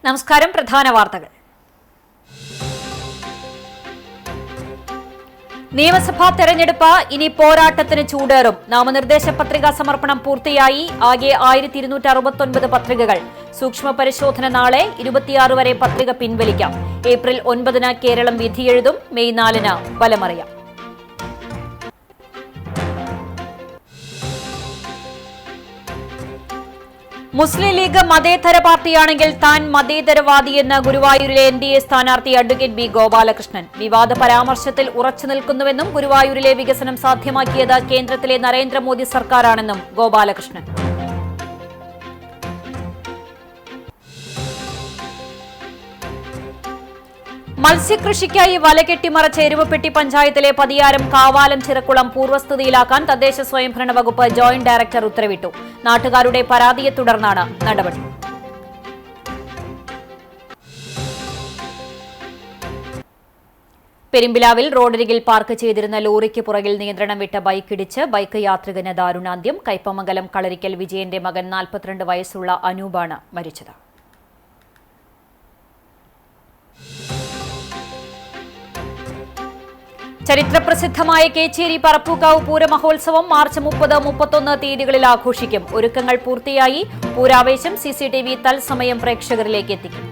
നമസ്കാരം. പ്രധാന വാർത്തകൾ. നിയമസഭാ തെരഞ്ഞെടുപ്പ് ഇനി പോരാട്ടത്തിന് ചൂടേറും. നാമനിർദ്ദേശ പത്രികാ സമർപ്പണം പൂർത്തിയായി. ആകെ 1269 പത്രികകൾ. സൂക്ഷ്മ പരിശോധന നാളെ. 26 വരെ പത്രിക പിൻവലിക്കാം. ഏപ്രിൽ 9 കേരളം വിധിയെഴുതും. മെയ് 4 ഫലമറിയാം. മുസ്ലിം ലീഗ് മതേതര പാർട്ടിയാണെങ്കിൽ താൻ മതേതരവാദിയെന്ന് ഗുരുവായൂരിലെ NDA സ്ഥാനാർത്ഥി അഡ്വക്കേറ്റ് ബി ഗോപാലകൃഷ്ണൻ. വിവാദ പരാമർശത്തിൽ ഉറച്ചു നിൽക്കുന്നുവെന്നും ഗുരുവായൂരിലെ വികസനം സാധ്യമാക്കിയത് കേന്ദ്രത്തിലെ നരേന്ദ്രമോദി സർക്കാരാണെന്നും ഗോപാലകൃഷ്ണൻ. മത്സ്യകൃഷിക്കായി വലകെട്ടിമറച്ച എരുവപ്പെട്ടി പഞ്ചായത്തിലെ പതിയാരം കാവാലം ചിറക്കുളം പൂർവ്വസ്ഥിതിയിലാക്കാൻ തദ്ദേശ സ്വയംഭരണ വകുപ്പ് ജോയിന്റ് ഡയറക്ടർ ഉത്തരവിട്ടു. നാട്ടുകാരുടെ പരാതിയെ തുടർന്നാണ് നടപടി. പെരുമ്പിലാവിൽ റോഡരികിൽ പാർക്ക് ചെയ്തിരുന്ന ലോറിക്ക് പുറകിൽ നിയന്ത്രണം വിട്ട ബൈക്കിടിച്ച് ബൈക്ക് യാത്രികന് ദാരുണാന്ത്യം. കയ്പമംഗലം കളരിക്കൽ വിജയന്റെ മകൻ 42 വയസ്സുള്ള അനൂപാണ് മരിച്ചത്. ചരിത്രപ്രസിദ്ധമായ കേച്ചേരി പറപ്പൂക്കാവ് പൂരമഹോത്സവം മാർച്ച് 30, 31 തീയതികളിൽ ആഘോഷിക്കും. ഒരുക്കങ്ങൾ പൂർത്തിയായി. പൂരാവേശം CCTV തത്സമയം പ്രേക്ഷകരിലേക്ക് എത്തിക്കും.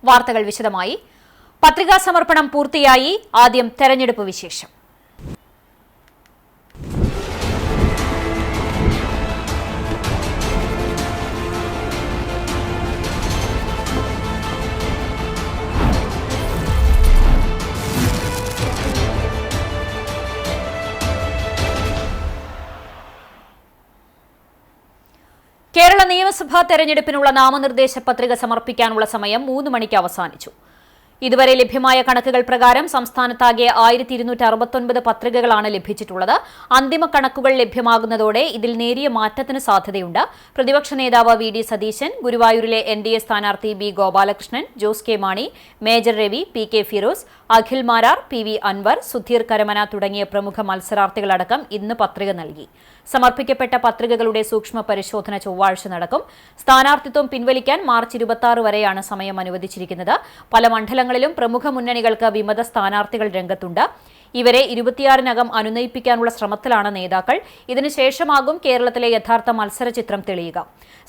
വാർത്തകൾ വിശദമായി. പത്രികാ സമർപ്പണം പൂർത്തിയായി. ആദ്യം തെരഞ്ഞെടുപ്പ് വിശേഷം. കേരള നിയമസഭാ തെരഞ്ഞെടുപ്പിനുള്ള നാമനിർദ്ദേശ പത്രിക സമർപ്പിക്കാനുള്ള സമയം 3 മണിക്ക് അവസാനിച്ചു. ഇതുവരെ ലഭ്യമായ കണക്കുകൾ പ്രകാരം സംസ്ഥാനത്താകെ 1269 പത്രികകളാണ് ലഭിച്ചിട്ടുള്ളത്. അന്തിമ കണക്കുകൾ ലഭ്യമാകുന്നതോടെ ഇതിൽ നേരിയ മാറ്റത്തിന് സാധ്യതയുണ്ട്. പ്രതിപക്ഷ നേതാവ് VD സതീശൻ, ഗുരുവായൂരിലെ NDA സ്ഥാനാർത്ഥി B Gopalakrishnan, Jose K Mani, major Ravi, PK Firoz, Akhil Marar, PV Anvar, Sudheer Karamana തുടങ്ങിയ പ്രമുഖ മത്സരാർത്ഥികളടക്കം ഇന്ന് പത്രിക നൽകി. സമർപ്പിക്കപ്പെട്ട പത്രികകളുടെ സൂക്ഷ്മ പരിശോധന ചൊവ്വാഴ്ച നടക്കും. സ്ഥാനാർത്ഥിത്വം പിൻവലിക്കാൻ മാർച്ച് 26 വരെയാണ് സമയം അനുവദിച്ചിരിക്കുന്നത്. പല മണ്ഡലങ്ങളിലും പ്രമുഖ മുന്നണികൾക്ക് വിമത സ്ഥാനാർത്ഥികൾ രംഗത്തുണ്ട്. ഇവരെ 26-നകം അനുനയിപ്പിക്കാനുള്ള ശ്രമത്തിലാണ് നേതാക്കൾ. ഇതിനുശേഷമാകും കേരളത്തിലെ യഥാർത്ഥ മത്സരചിത്രം തെളിയുക.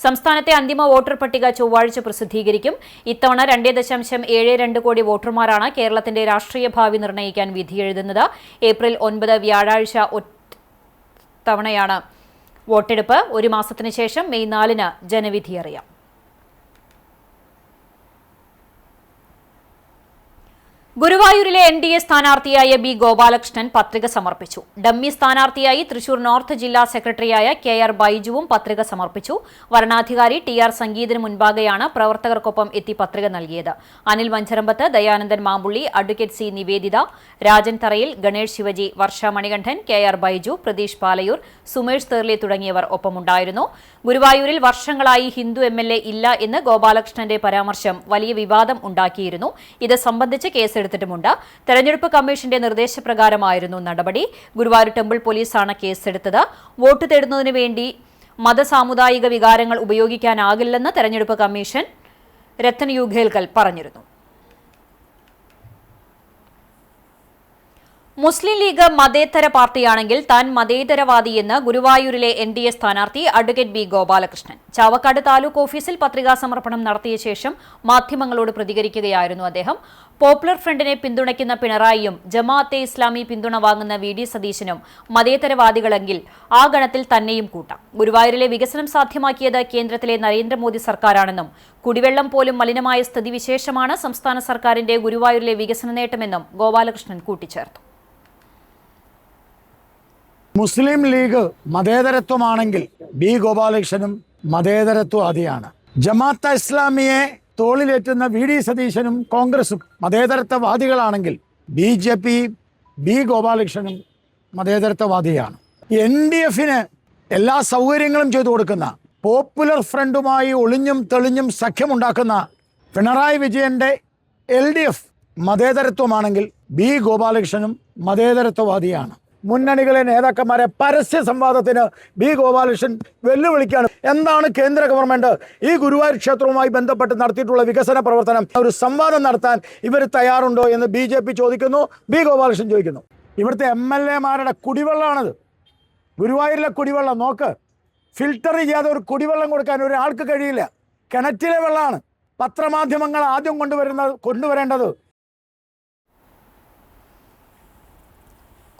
സംസ്ഥാനത്തെ അന്തിമ വോട്ടർ പട്ടിക ചൊവ്വാഴ്ച പ്രസിദ്ധീകരിക്കും. ഇത്തവണ 2.72 കോടി വോട്ടർമാരാണ് കേരളത്തിന്റെ രാഷ്ട്രീയ ഭാവി നിർണ്ണയിക്കാൻ വിധിയെഴുതുന്നത്. ഏപ്രിൽ 9 വ്യാഴാഴ്ച തവണയാണ് വോട്ടെടുപ്പ്. 1 മാസത്തിന് ശേഷം മെയ് 4 ജനവിധി അറിയാം. ഗുരുവായൂരിലെ NDA സ്ഥാനാർത്ഥിയായ ബി ഗോപാലകൃഷ്ണൻ പത്രിക സമർപ്പിച്ചു. ഡമ്മി സ്ഥാനാർത്ഥിയായി തൃശൂർ നോർത്ത് ജില്ലാ സെക്രട്ടറിയായ KR ബൈജുവും പത്രിക സമർപ്പിച്ചു. വരണാധികാരി TR സംഗീതിന് മുൻപാകെയാണ് പ്രവർത്തകർക്കൊപ്പം എത്തി പത്രിക നൽകിയത്. അനിൽ വഞ്ചരമ്പത്ത്, ദയാനന്ദൻ മാമ്പുള്ളി, അഡ്വക്കേറ്റ് C നിവേദിത, രാജൻ തറയിൽ, ഗണേഷ് ശിവജി, വർഷ മണികണ്ഠൻ, KR ബൈജു, പ്രതീഷ് പാലയൂർ, സുമേഷ് തേർലി തുടങ്ങിയവർ ഒപ്പമുണ്ടായിരുന്നു. ഗുരുവായൂരിൽ വർഷങ്ങളായി ഹിന്ദു MLA ഇല്ല എന്ന് ഗോപാലകൃഷ്ണന്റെ പരാമർശം വലിയ വിവാദം ഉണ്ടാക്കിയിരുന്നു. ഇത് സംബന്ധിച്ച് കേസെടുത്തിട്ടുമുണ്ട്. തെരഞ്ഞെടുപ്പ് കമ്മീഷന്റെ നിർദ്ദേശപ്രകാരമായിരുന്നു നടപടി. ഗുരുവായൂർ ടെമ്പിൾ പോലീസാണ് കേസെടുത്തത്. വോട്ട് തേടുന്നതിനു വേണ്ടി മതസാമുദായിക വികാരങ്ങൾ ഉപയോഗിക്കാനാകില്ലെന്ന് തെരഞ്ഞെടുപ്പ് കമ്മീഷൻ രത്തൻ യുഗേൽക്കൽ പറഞ്ഞിരുന്നു. മുസ്ലിം ലീഗ് മതേതര പാർട്ടിയാണെങ്കിൽ താൻ മതേതരവാദിയെന്ന് ഗുരുവായൂരിലെ NDA സ്ഥാനാർത്ഥി അഡ്വക്കേറ്റ് ബി ഗോപാലകൃഷ്ണൻ. ചാവക്കാട് താലൂക്ക് ഓഫീസിൽ പത്രികാ സമർപ്പണം നടത്തിയ ശേഷം മാധ്യമങ്ങളോട് പ്രതികരിക്കുകയായിരുന്നു അദ്ദേഹം. പോപ്പുലർ ഫ്രണ്ടിനെ പിന്തുണയ്ക്കുന്ന പിണറായിയും ജമാഅത്തെ ഇസ്ലാമി പിന്തുണ വാങ്ങുന്ന VD സതീശനും മതേതരവാദികളെങ്കിൽ ആ ഗണത്തിൽ തന്നെയും കൂട്ടാം. ഗുരുവായൂരിലെ വികസനം സാധ്യമാക്കിയത് കേന്ദ്രത്തിലെ നരേന്ദ്രമോദി സർക്കാരാണെന്നും കുടിവെള്ളം പോലും മലിനമായ സ്ഥിതിവിശേഷമാണ് സംസ്ഥാന സർക്കാരിന്റെ ഗുരുവായൂരിലെ വികസന നേട്ടമെന്നും ഗോപാലകൃഷ്ണൻ കൂട്ടിച്ചേർത്തു. മുസ്ലിം ലീഗ് മതേതരത്വമാണെങ്കിൽ ബി ഗോപാലകൃഷ്ണനും മതേതരത്വവാദിയാണ്. ജമാഅത്തെ ഇസ്ലാമിയെ തോളിലേറ്റുന്ന VD സതീശനും കോൺഗ്രസും മതേതരത്വവാദികളാണെങ്കിൽ BJP ബി ഗോപാലകൃഷ്ണനും മതേതരത്വവാദിയാണ്. NDFന് എല്ലാ സൗകര്യങ്ങളും ചെയ്തു കൊടുക്കുന്ന, പോപ്പുലർ ഫ്രണ്ടുമായി ഒളിഞ്ഞും തെളിഞ്ഞും സഖ്യമുണ്ടാക്കുന്ന പിണറായി വിജയന്റെ LDF മതേതരത്വമാണെങ്കിൽ ബി ഗോപാലകൃഷ്ണനും മതേതരത്വവാദിയാണ്. മുന്നണികളെ നേതാക്കന്മാരെ പരസ്യ സംവാദത്തിന് ബി ഗോപാലകൃഷ്ണൻ വെല്ലുവിളിക്കുകയാണ്. എന്താണ് കേന്ദ്ര ഗവൺമെന്റ് ഈ ഗുരുവായൂർ ക്ഷേത്രവുമായി ബന്ധപ്പെട്ട് നടത്തിയിട്ടുള്ള വികസന പ്രവർത്തനം ഒരു സംവാദം നടത്താൻ ഇവർ തയ്യാറുണ്ടോ എന്ന് BJP ചോദിക്കുന്നു, ബി ഗോപാലകൃഷ്ണൻ ചോദിക്കുന്നു. ഇവിടുത്തെ MLA-മാരുടെ കുടിവെള്ളമാണത്. ഗുരുവായൂരിലെ കുടിവെള്ളം നോക്ക്, ഫിൽട്ടർ ചെയ്യാതെ ഒരു കുടിവെള്ളം കൊടുക്കാൻ ഒരാൾക്ക് കഴിയില്ല. കിണറ്റിലെ വെള്ളമാണ്. പത്രമാധ്യമങ്ങൾ ആദ്യം കൊണ്ടുവരേണ്ടത്.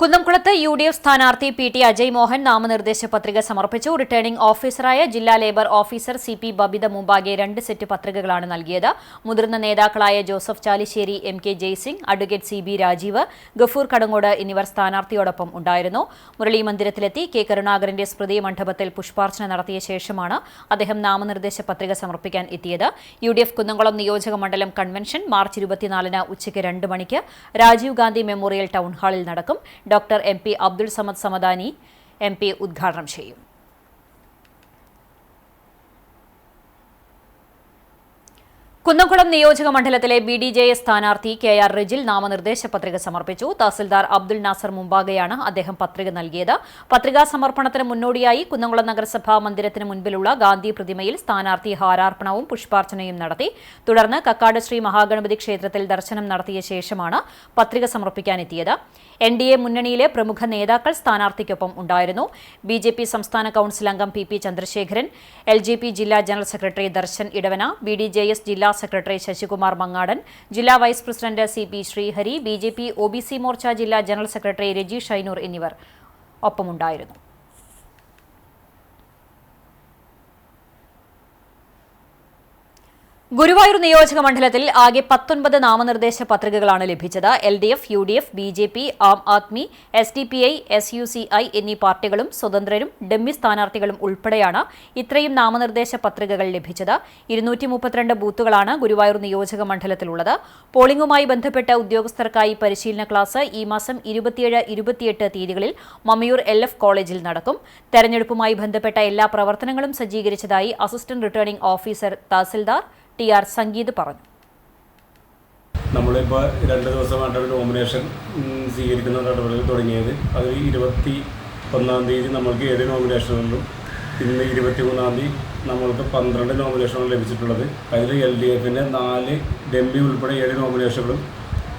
കുന്നംകുളത്ത് UDF സ്ഥാനാർത്ഥി PT അജയ് മോഹൻ നാമനിർദ്ദേശ പത്രിക സമർപ്പിച്ചു. റിട്ടേണിംഗ് ഓഫീസറായ ജില്ലാ ലേബർ ഓഫീസർ CP ബബിത മുമ്പാകെ 2 സെറ്റ് പത്രികകളാണ് നൽകിയത്. മുതിർന്ന നേതാക്കളായ Joseph Chalissery, MK Jaisingh, advocate CB Rajeev, Gafoor Kadangode എന്നിവർ സ്ഥാനാർത്ഥിയോടൊപ്പം ഉണ്ടായിരുന്നു. മുരളി മന്ദിരത്തിലെത്തി K കരുണാകരന്റെ സ്മൃതി മണ്ഡപത്തിൽ പുഷ്പാർച്ചന നടത്തിയ ശേഷമാണ് അദ്ദേഹം നാമനിർദ്ദേശ പത്രിക സമർപ്പിക്കാൻ എത്തിയത്. UDF കുന്നംകുളം നിയോജക മണ്ഡലം കൺവെൻഷൻ മാർച്ച് 24-ന് ഉച്ചയ്ക്ക് 2 മണിക്ക് രാജീവ് ഗാന്ധി മെമ്മോറിയൽ ടൗൺ ഹാളിൽ നടക്കും. Doctor MP Abdul Samad Samadani MP ഉദ്ഘാടനം ചെയ്യും. കുന്നംകുളം നിയോജക മണ്ഡലത്തിലെ BDJS സ്ഥാനാർത്ഥി KR റിജിൽ നാമനിർദ്ദേശ പത്രിക സമർപ്പിച്ചു. തഹസിൽദാർ അബ്ദുൾ നാസർ മുമ്പാകെയാണ് അദ്ദേഹം പത്രിക നൽകിയത്. പത്രികാ സമർപ്പണത്തിന് മുന്നോടിയായി കുന്നംകുളം നഗരസഭാ മന്ദിരത്തിന് മുൻപിലുള്ള ഗാന്ധി പ്രതിമയിൽ സ്ഥാനാർത്ഥി ഹാരാർപ്പണവും പുഷ്പാർച്ചനയും നടത്തി. തുടർന്ന് കക്കാട് ശ്രീ മഹാഗണപതി ക്ഷേത്രത്തിൽ ദർശനം നടത്തിയ ശേഷമാണ് പത്രിക സമർപ്പിക്കാനെത്തിയത്. NDA മുന്നണിയിലെ പ്രമുഖ നേതാക്കൾ സ്ഥാനാർത്ഥിക്കൊപ്പം ഉണ്ടായിരുന്നു. BJP സംസ്ഥാന കൌൺസിൽ അംഗം PP ചന്ദ്രശേഖരൻ, LJP ജില്ലാ general secretary Darshan Edavana, BDJS ജില്ലാ സെക്രട്ടറി ശശികുമാർ മങ്ങാടൻ, ജില്ലാ vice president CP Sreehari, BJP OBC Morcha ജില്ലാ ജനറൽ സെക്രട്ടറി രജി ഷൈനൂർ എന്നിവർ ഒപ്പമുണ്ടായിരുന്നു. ഗുരുവായൂർ നിയോജക മണ്ഡലത്തിൽ ആകെ 19 നാമനിർദ്ദേശ പത്രികകളാണ് ലഭിച്ചത്. LDF, UDF, BJP, Aam Aadmi, SDPI, SUCI എന്നീ പാർട്ടികളും സ്വതന്ത്രരും ഡമ്മി സ്ഥാനാർത്ഥികളും ഉൾപ്പെടെയാണ് ഇത്രയും നാമനിർദ്ദേശ പത്രികകൾ ലഭിച്ചത്. 232 ബൂത്തുകളാണ് ഗുരുവായൂർ നിയോജക മണ്ഡലത്തിലുള്ളത്. പോളിംഗുമായി ബന്ധപ്പെട്ട ഉദ്യോഗസ്ഥർക്കായി പരിശീലന ക്ലാസ് ഈ മാസം 27, 28 തീയതികളിൽ മമ്മിയൂർ LF കോളേജിൽ നടക്കും. തെരഞ്ഞെടുപ്പുമായി ബന്ധപ്പെട്ട എല്ലാ പ്രവർത്തനങ്ങളും സജ്ജീകരിച്ചതായി അസിസ്റ്റന്റ് റിട്ടേണിംഗ് ഓഫീസർ തഹസിൽദാർ TR സംഗീത് പറഞ്ഞു. നമ്മളിപ്പോൾ 2 ദിവസമായിട്ടാണ് നോമിനേഷൻ സ്വീകരിക്കുന്ന നടപടികൾ തുടങ്ങിയത്. അത് 21-ാം തീയതി നമ്മൾക്ക് 7 നോമിനേഷനുകളും ഇന്ന് 23-ാം തീയതി നമ്മൾക്ക് 12 നോമിനേഷനുകൾ ലഭിച്ചിട്ടുള്ളത്. അതിൽ LDF-ൻ്റെ 4 ഡമ്മി ഉൾപ്പെടെ 7 നോമിനേഷനുകളും,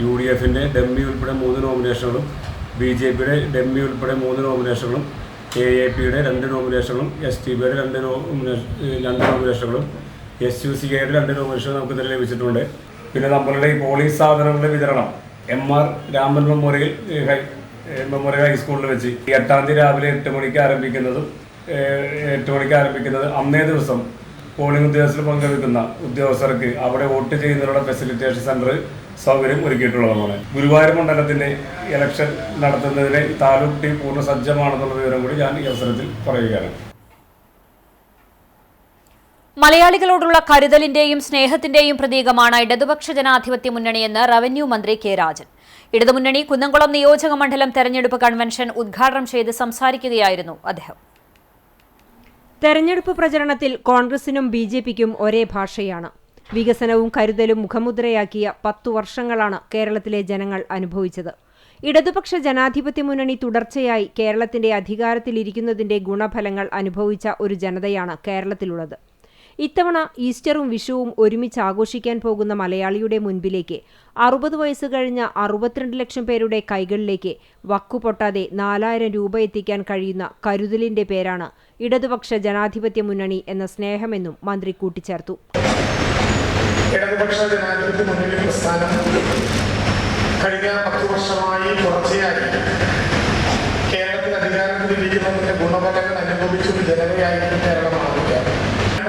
UDF-ൻ്റെ ഡമ്മി ഉൾപ്പെടെ 3 നോമിനേഷനുകളും, BJP-യുടെ ഡമ്മി ഉൾപ്പെടെ 3 നോമിനേഷനുകളും, AAP-യുടെ 2 നോമിനേഷനുകളും, STB-യുടെ 2 നോമിനേഷനുകളും, SUCI-യുടെ 2 നോമിനേഷൻ നമുക്ക് ഇതിൽ ലഭിച്ചിട്ടുണ്ട്. പിന്നെ നമ്മളുടെ ഈ പോളിംഗ് സാധനങ്ങളുടെ വിതരണം MR രാമൻ മെമ്മോറിയൽ ഹൈസ്കൂളിൽ വെച്ച് 8-ാം തീയതി രാവിലെ 8 മണിക്ക് ആരംഭിക്കുന്നത് അന്നേ ദിവസം പോളിംഗ് ഉദ്യോഗസ്ഥർ പങ്കെടുക്കുന്ന ഉദ്യോഗസ്ഥർക്ക് അവിടെ വോട്ട് ചെയ്യുന്നതിനുള്ള ഫെസിലിറ്റേഷൻ സെന്റർ സൗകര്യം ഒരുക്കിയിട്ടുള്ളതാണ്. ഗുരുവായൂർ മണ്ഡലത്തിന്റെ ഇലക്ഷൻ നടത്തുന്നതിന് താലൂക്ക് ടീം പൂർണ്ണ സജ്ജമാണെന്നുള്ള വിവരം കൂടി ഞാൻ ഈ അവസരത്തിൽ പറയുകയാണ്. മലയാളികളോടുള്ള കരുതലിന്റെയും സ്നേഹത്തിന്റെയും പ്രതീകമാണ് ഇടതുപക്ഷ ജനാധിപത്യ മുന്നണിയെന്ന് റവന്യൂ മന്ത്രി K രാജൻ. ഇടതുമുന്നണി കുന്നംകുളം നിയോജക മണ്ഡലം തെരഞ്ഞെടുപ്പ് കൺവെൻഷൻ ഉദ്ഘാടനം ചെയ്ത് സംസാരിക്കുകയായിരുന്നു അദ്ദേഹം. തെരഞ്ഞെടുപ്പ് പ്രചരണത്തിൽ കോൺഗ്രസിനും BJPക്കും ഒരേ ഭാഷയാണ്. വികസനവും കരുതലും മുഖമുദ്രയാക്കിയ 10 വർഷങ്ങളാണ് കേരളത്തിലെ ജനങ്ങൾ അനുഭവിച്ചത്. ഇടതുപക്ഷ ജനാധിപത്യ മുന്നണി തുടർച്ചയായി കേരളത്തിന്റെ അധികാരത്തിലിരിക്കുന്നതിന്റെ ഗുണഫലങ്ങൾ അനുഭവിച്ച ഒരു ജനതയാണ് കേരളത്തിലുള്ളത്. ഇത്തവണ ഈസ്റ്ററും വിഷുവും ഒരുമിച്ച് ആഘോഷിക്കാൻ പോകുന്ന മലയാളിയുടെ മുൻപിലേക്ക് 60 വയസ്സ് കഴിഞ്ഞ 62 ലക്ഷം പേരുടെ കൈകളിലേക്ക് വക്കുപൊട്ടാതെ 4000 രൂപ എത്തിക്കാൻ കഴിയുന്ന കരുതലിന്റെ പേരാണ് ഇടതുപക്ഷ ജനാധിപത്യ മുന്നണി എന്ന സ്നേഹമെന്നും മന്ത്രി കൂട്ടിച്ചേർത്തു. ഇടതുപക്ഷ ജനാധിപത്യ മുന്നണി പ്രസ്ഥാനം കഴിഞ്ഞ 10 വർഷമായി തുടർച്ചയായി കേരളത്തിൽ അധികാരത്തിലിരിക്കുന്നതിന്റെ ഗുണഫലങ്ങൾ അനുഭവിച്ചൊരു ജനതയായിരിക്കും കേരളം മാറുക.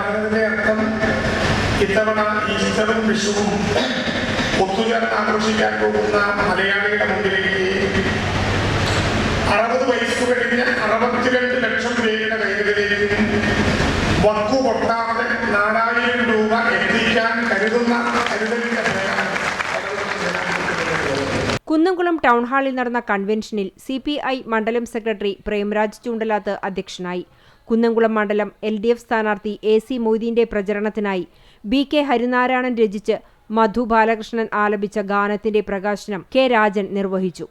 പറഞ്ഞതിന്റെ അർത്ഥം ഇത്തവണ ഈസ്റ്ററും വിഷുവും ഒത്തുചേർന്ന് ആഘോഷിക്കാൻ പോകുന്ന മലയാളികളുടെ മുമ്പിലേക്ക് 60 വയസ്സ് കഴിഞ്ഞ 62 ലക്ഷം പേരുടെ കൈകളിലേക്കും വക്കുപൊട്ടാതെ 4000 രൂപ എത്തിക്കാൻ കരുതുന്ന കരുതലിന്റെ പേരാണ്. കുന്നംകുളം ടൗൺഹാളിൽ നടന്ന കൺവെൻഷനിൽ CPI മണ്ഡലം സെക്രട്ടറി പ്രേംരാജ് ചൂണ്ടലാത്ത് അധ്യക്ഷനായി. കുന്നംകുളം മണ്ഡലം LDF സ്ഥാനാർത്ഥി AC മൊയ്തീന്റെ പ്രചരണത്തിനായി BK ഹരിനാരായണൻ രചിച്ച് മധു ബാലകൃഷ്ണൻ ആലപിച്ച ഗാനത്തിന്റെ പ്രകാശനം K രാജൻ നിർവഹിച്ചു.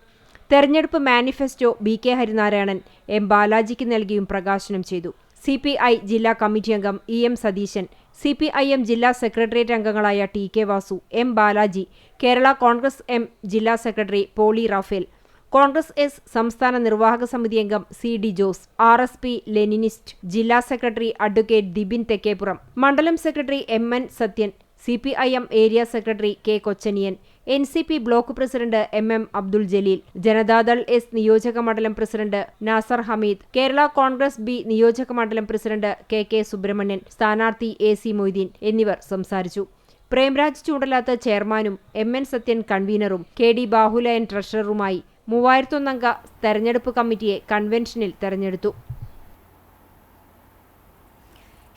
തെരഞ്ഞെടുപ്പ് മാനിഫെസ്റ്റോ BK ഹരിനാരായണൻ M ബാലാജിക്ക് നൽകിയും പ്രകാശനം ചെയ്തു. CPI ജില്ലാ കമ്മിറ്റി അംഗം EM സതീശൻ, CPIM ജില്ലാ സെക്രട്ടേറിയറ്റ് അംഗങ്ങളായ TK Vasu, M Balaji, Kerala Congress M ജില്ലാ സെക്രട്ടറി പോളി റാഫേൽ, കോൺഗ്രസ് S സംസ്ഥാന നിർവാഹക സമിതി അംഗം CD ജോസ്, RSP ലെനിനിസ്റ്റ് ജില്ലാ സെക്രട്ടറി അഡ്വക്കേറ്റ് ദിബിൻ തെക്കേപ്പുറം, മണ്ഡലം secretary MN Sathyan, CPIM area secretary K Kochaniyan, NCP block president MM Abdul Jaleel, Janata Dal S നിയോജക മണ്ഡലം പ്രസിഡന്റ് നാസർ ഹമീദ്, കേരള കോൺഗ്രസ് B നിയോജക മണ്ഡലം പ്രസിഡന്റ് KK സുബ്രഹ്മണ്യൻ, സ്ഥാനാർത്ഥി AC മൊയ്തീൻ എന്നിവർ സംസാരിച്ചു. പ്രേംരാജ് ചൂണ്ടലാത്ത് ചെയർമാനും MN സത്യൻ കൺവീനറും KD ബാഹുലയൻ ട്രഷററുമായി 3001 അംഗ തെരഞ്ഞെടുപ്പ് കമ്മിറ്റിയെ കൺവെൻഷനിൽ തെരഞ്ഞെടുത്തു.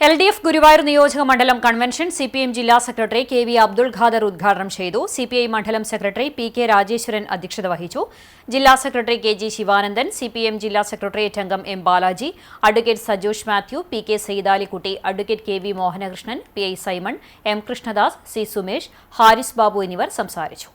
LDF ഗുരുവായൂർ നിയോജക മണ്ഡലം കൺവെൻഷൻ CPM ജില്ലാ സെക്രട്ടറി KV അബ്ദുൾ ഖാദർ ഉദ്ഘാടനം ചെയ്തു. CPI മണ്ഡലം സെക്രട്ടറി PK രാജേശ്വരൻ അധ്യക്ഷത വഹിച്ചു. ജില്ലാ സെക്രട്ടറി KG ശിവാനന്ദൻ, CPM ജില്ലാ സെക്രട്ടേറിയറ്റ് അംഗം M Balaji, advocate Sajosh Mathew, PK Saidalikutty, advocate KV Mohanakrishnan, PI Simon, M Krishnadas, C Sumesh, Haris Babu എന്നിവർ സംസാരിച്ചു.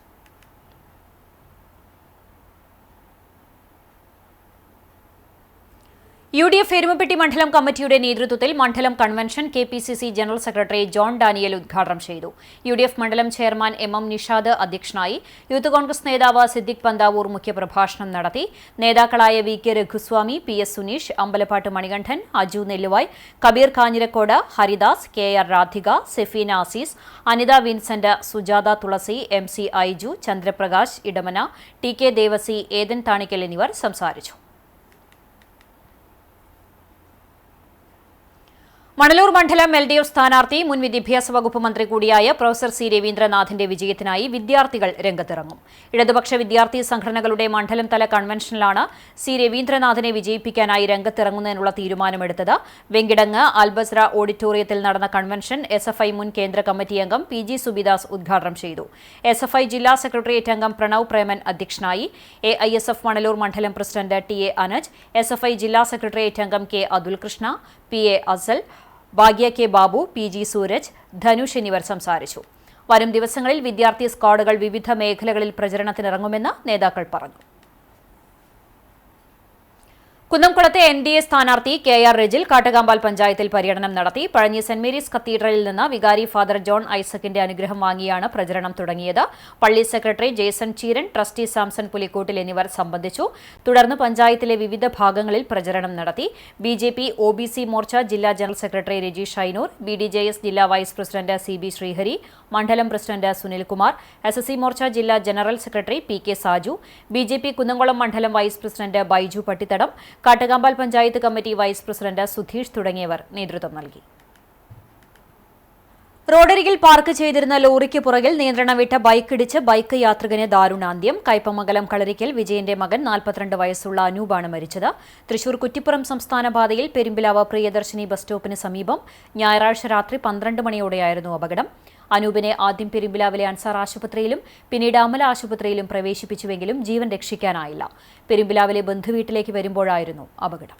UDF എരുമപ്പെട്ടി മണ്ഡലം കമ്മിറ്റിയുടെ നേതൃത്വത്തിൽ മണ്ഡലം convention KPCC general secretary John Daniel ഉദ്ഘാടനം ചെയ്തു. UDF മണ്ഡലം ചെയർമാൻ MM നിഷാദ് അധ്യക്ഷനായി. യൂത്ത് കോൺഗ്രസ് നേതാവ് സിദ്ദിഖ് പന്താവൂർ മുഖ്യപ്രഭാഷണം നടത്തി. നേതാക്കളായ VK Raghuswamy, PS Suneesh, Ambalappatt Manikandan, Aju Nelluvai, Kabeer Kanjirakode, Haridas, KR Radhika, Sefeena Azeez, Anitha Vincent, Sujatha Thulasi, MC Aiju, Chandraprakash Edamana, TK Devasy, Ethan Thanikkal എന്നിവർ സംസാരിച്ചു. മണലൂർ മണ്ഡലം LDF സ്ഥാനാർത്ഥി മുൻ വിദ്യാഭ്യാസ വകുപ്പ് മന്ത്രി കൂടിയായ പ്രൊഫസർ C രവീന്ദ്രനാഥിന്റെ വിജയത്തിനായി വിദ്യാർത്ഥികൾ രംഗത്തിറങ്ങും. ഇടതുപക്ഷ വിദ്യാർത്ഥി സംഘടനകളുടെ മണ്ഡലം തല കൺവെൻഷനിലാണ് C രവീന്ദ്രനാഥിനെ വിജയിപ്പിക്കാനായി രംഗത്തിറങ്ങുന്നതിനുള്ള തീരുമാനമെടുത്തത്. വെങ്കിടങ്ങ് അൽബസ്ര ഓഡിറ്റോറിയത്തിൽ നടന്ന കൺവെൻഷൻ SFI മുൻ കേന്ദ്ര കമ്മിറ്റി അംഗം PG സുബിദാസ് ഉദ്ഘാടനം ചെയ്തു. SFI ജില്ലാ സെക്രട്ടേറിയറ്റ് അംഗം പ്രണവ് പ്രേമൻ അധ്യക്ഷനായി. AISF മണലൂർ മണ്ഡലം പ്രസിഡന്റ് TA അനജ്, SFI ജില്ലാ സെക്രട്ടേറിയറ്റ് അംഗം K അതുൽകൃഷ്ണ, PA അസൽ, ഭാഗ്യ K ബാബു, PG സൂരജ്, ധനുഷ് എന്നിവർ സംസാരിച്ചു. വരും ദിവസങ്ങളിൽ വിദ്യാർത്ഥി സ്ക്വാഡുകൾ വിവിധ മേഖലകളിൽ പ്രചരണത്തിനിറങ്ങുമെന്ന് നേതാക്കൾ പറഞ്ഞു. കുന്നംകുളത്തെ NDA സ്ഥാനാർത്ഥി KR റെജിൽ കാട്ടകാമ്പാൽ പഞ്ചായത്തിൽ പര്യടനം നടത്തി. പഴഞ്ഞി സെന്റ് മേരീസ് കത്തീഡ്രലിൽ നിന്ന് വികാരി ഫാദർ ജോൺ ഐസക്കിന്റെ അനുഗ്രഹം വാങ്ങിയാണ് പ്രചരണം തുടങ്ങിയത്. പള്ളി സെക്രട്ടറി ജേസൺ ചീരൻ, ട്രസ്റ്റി സാംസൺ പുലിക്കോട്ടിൽ എന്നിവർ സംബന്ധിച്ചു. തുടർന്ന് പഞ്ചായത്തിലെ വിവിധ ഭാഗങ്ങളിൽ പ്രചരണം നടത്തി. BJP OBC മോർച്ച ജില്ലാ general secretary Reji Shainoor, BDJS ജില്ലാ വൈസ് പ്രസിഡന്റ് CB ശ്രീഹരി, മണ്ഡലം പ്രസിഡന്റ് സുനിൽകുമാർ, SSC മോർച്ച ജില്ലാ general secretary PK Saju, BJP Kunnamkulam മണ്ഡലം vice president Baiju Pattithadam, Kattakampal panchayat committee vice president Sudheesh തുടങ്ങിയവർ നേതൃത്വം നൽകി. റോഡരികിൽ പാർക്ക് ചെയ്തിരുന്ന ലോറിക്ക് പുറകിൽ നിയന്ത്രണം വിട്ട ബൈക്കിടിച്ച് ബൈക്ക് യാത്രികന് ദാരുണാന്ത്യം. കയ്പമംഗലം കളരിക്കൽ വിജയന്റെ മകൻ 42 വയസ്സുള്ള അനൂപാണ് മരിച്ചത്. തൃശൂർ കുറ്റിപ്പുറം സംസ്ഥാന പാതയിൽ പെരുമ്പിലാവ് പ്രിയദർശിനി ബസ് സ്റ്റോപ്പിന് സമീപം ഞായറാഴ്ച രാത്രി 12 മണിയോടെയായിരുന്നു അപകടം. അനൂപിനെ ആദ്യം പെരുമ്പിലാവിലെ അൻസാർ ആശുപത്രിയിലും പിന്നീട് അമല ആശുപത്രിയിലും പ്രവേശിപ്പിച്ചുവെങ്കിലും ജീവൻ രക്ഷിക്കാനായില്ല. പെരുമ്പിലാവിലെ ബന്ധുവീട്ടിലേക്ക് വരുമ്പോഴായിരുന്നു അപകടം.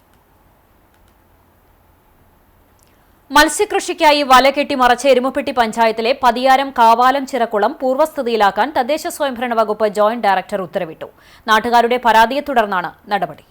മത്സ്യകൃഷിക്കായി വല കെട്ടിമറച്ച എരുമപ്പെട്ടി പഞ്ചായത്തിലെ പതിയാരം കാവാലം ചിറക്കുളം പൂർവ്വസ്ഥിതിയിലാക്കാൻ തദ്ദേശ സ്വയംഭരണ വകുപ്പ് ജോയിന്റ് ഡയറക്ടർ ഉത്തരവിട്ടു. നാട്ടുകാരുടെ പരാതിയെ തുടർന്നാണ് നടപടി.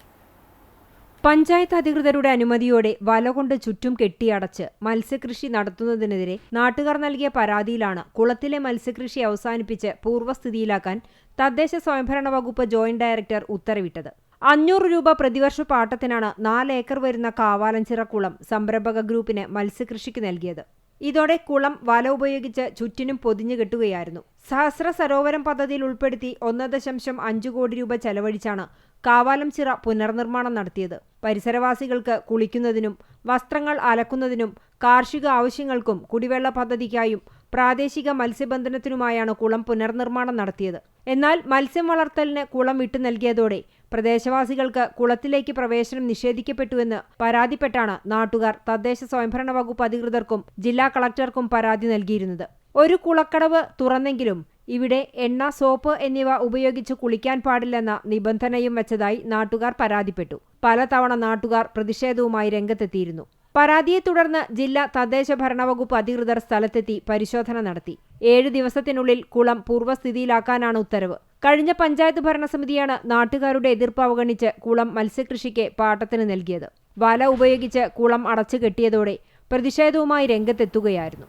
പഞ്ചായത്ത് അധികൃതരുടെ അനുമതിയോടെ വല കൊണ്ട് ചുറ്റും കെട്ടിയടച്ച് മത്സ്യകൃഷി നടത്തുന്നതിനെതിരെ നാട്ടുകാർ നൽകിയ പരാതിയിലാണ് കുളത്തിലെ മത്സ്യകൃഷി അവസാനിപ്പിച്ച് പൂർവ്വസ്ഥിതിയിലാക്കാൻ തദ്ദേശ സ്വയംഭരണ വകുപ്പ് ജോയിന്റ് ഡയറക്ടർ ഉത്തരവിട്ടത്. 500 രൂപ പ്രതിവർഷ പാട്ടത്തിനാണ് 4 ഏക്കർ വരുന്ന കാവാലഞ്ചിറ കുളം സംരംഭക ഗ്രൂപ്പിന് മത്സ്യകൃഷിക്ക് നൽകിയത്. ഇതോടെ കുളം വല ഉപയോഗിച്ച് ചുറ്റിനും പൊതിഞ്ഞു കെട്ടുകയായിരുന്നു. സഹസ്ര സരോവരം പദ്ധതിയിൽ ഉൾപ്പെടുത്തി 1.5 കോടി രൂപ ചെലവഴിച്ചാണ് കാവാലം ചിറ പുനർനിർമ്മാണം നടത്തിയത്. പരിസരവാസികൾക്ക് കുളിക്കുന്നതിനും വസ്ത്രങ്ങൾ അലക്കുന്നതിനും കാർഷിക ആവശ്യങ്ങൾക്കും കുടിവെള്ള പദ്ധതിക്കായും പ്രാദേശിക മത്സ്യബന്ധനത്തിനുമായാണ് കുളം പുനർനിർമ്മാണം നടത്തിയത്. എന്നാൽ മത്സ്യം വളർത്തലിന് കുളം വിട്ടു നൽകിയതോടെ പ്രദേശവാസികൾക്ക് കുളത്തിലേക്ക് പ്രവേശനം നിഷേധിക്കപ്പെട്ടുവെന്ന് പരാതിപ്പെട്ടാണ് നാട്ടുകാർ തദ്ദേശ സ്വയംഭരണ വകുപ്പ് അധികൃതർക്കും ജില്ലാ കളക്ടർക്കും പരാതി നൽകിയിരുന്നത്. ഒരു കുളക്കടവ് തുറന്നെങ്കിലും ഇവിടെ എണ്ണ, സോപ്പ് എന്നിവ ഉപയോഗിച്ച് കുളിക്കാൻ പാടില്ലെന്ന നിബന്ധനയും വെച്ചതായി നാട്ടുകാർ പരാതിപ്പെട്ടു. പലതവണ നാട്ടുകാർ പ്രതിഷേധവുമായി രംഗത്തെത്തിയിരുന്നു. പരാതിയെ തുടർന്ന് ജില്ലാ തദ്ദേശ ഭരണവകുപ്പ് അധികൃതർ സ്ഥലത്തെത്തി പരിശോധന നടത്തി. 7 ദിവസത്തിനുള്ളിൽ കുളം പൂർവ്വസ്ഥിതിയിലാക്കാനാണ് ഉത്തരവ്. കഴിഞ്ഞ പഞ്ചായത്ത് ഭരണസമിതിയാണ് നാട്ടുകാരുടെ എതിർപ്പ് അവഗണിച്ച് കുളം മത്സ്യകൃഷിക്ക് പാട്ടത്തിന് നൽകിയത്. വല ഉപയോഗിച്ച് കുളം അടച്ചു കെട്ടിയതോടെ പ്രതിഷേധവുമായി രംഗത്തെത്തുകയായിരുന്നു.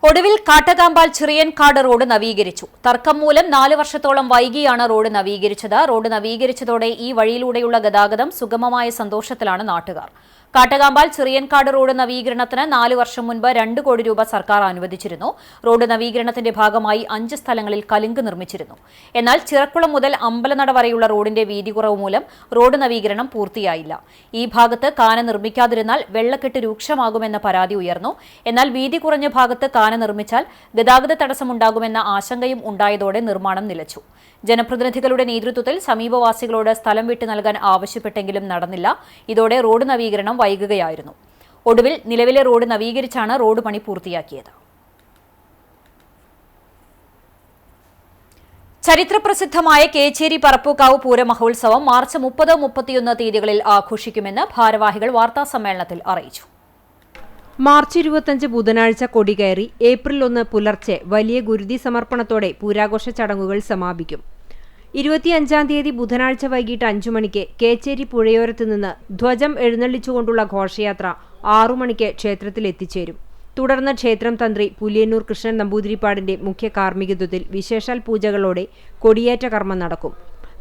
ഒടുവിൽ കാട്ടകാമ്പാൽ ചിറിയൻകാട് റോഡ് നവീകരിച്ചു. തർക്കം മൂലം 4 വർഷത്തോളം വൈകിയാണ് റോഡ് നവീകരിച്ചത്. റോഡ് നവീകരിച്ചതോടെ ഈ വഴിയിലൂടെയുള്ള ഗതാഗതം സുഗമമായ സന്തോഷത്തിലാണ് നാട്ടുകാർ. കാട്ടകാമ്പാൽ ചിറിയൻകാട് റോഡ് നവീകരണത്തിന് 4 വർഷം മുൻപ് 2 കോടി രൂപ സർക്കാർ അനുവദിച്ചിരുന്നു. റോഡ് നവീകരണത്തിന്റെ ഭാഗമായി 5 സ്ഥലങ്ങളിൽ കലുങ്ക് നിർമ്മിച്ചിരുന്നു. എന്നാൽ ചിറക്കുളം മുതൽ അമ്പലനട വരെയുള്ള റോഡിന്റെ വീതി കുറവ് മൂലം റോഡ് നവീകരണം പൂർത്തിയായില്ല. ഈ ഭാഗത്ത് കാന നിർമ്മിക്കാതിരുന്നാൽ വെള്ളക്കെട്ട് രൂക്ഷമാകുമെന്ന പരാതി ഉയർന്നു. എന്നാൽ വീതി കുറഞ്ഞ ഭാഗത്ത് കാന നിർമ്മിച്ചാൽ ഗതാഗത തടസ്സമുണ്ടാകുമെന്ന ആശങ്കയും ഉണ്ടായതോടെ നിർമ്മാണം നിലച്ചു. ജനപ്രതിനിധികളുടെ നേതൃത്വത്തിൽ സമീപവാസികളോട് സ്ഥലം വിട്ടു നൽകാൻ ആവശ്യപ്പെട്ടെങ്കിലും നടന്നില്ല. ഇതോടെ റോഡ് നവീകരണം വൈകുകയായിരുന്നു. ഒടുവിൽ നിലവിലെ റോഡ് നവീകരിച്ചാണ് റോഡ് പണി പൂർത്തിയാക്കിയത്. ചരിത്രപ്രസിദ്ധമായ കേച്ചേരി പറപ്പൂക്കാവ് പൂരമഹോത്സവം മാർച്ച് 30, 31 തീയതികളിൽ ആഘോഷിക്കുമെന്ന് ഭാരവാഹികൾ വാർത്താസമ്മേളനത്തിൽ അറിയിച്ചു. മാർച്ച് 25 ബുധനാഴ്ച കൊടികയറി ഏപ്രിൽ 1 പുലർച്ചെ വലിയ ഗുരുതി സമർപ്പണത്തോടെ പൂരാഘോഷ ചടങ്ങുകൾ സമാപിക്കും. 25-ാം തീയതി ബുധനാഴ്ച വൈകിട്ട് 5 മണിക്ക് കേച്ചേരി പുഴയോരത്ത് നിന്ന് ധ്വജം എഴുന്നള്ളിച്ചുകൊണ്ടുള്ള ഘോഷയാത്ര 6 മണിക്ക് ക്ഷേത്രത്തിൽ എത്തിച്ചേരും. തുടർന്ന് ക്ഷേത്രം തന്ത്രി പുലിയന്നൂർ കൃഷ്ണൻ നമ്പൂതിരിപ്പാടിന്റെ മുഖ്യ കാർമ്മികത്വത്തിൽ വിശേഷാൽ പൂജകളോടെ കൊടിയേറ്റ കർമ്മം നടക്കും.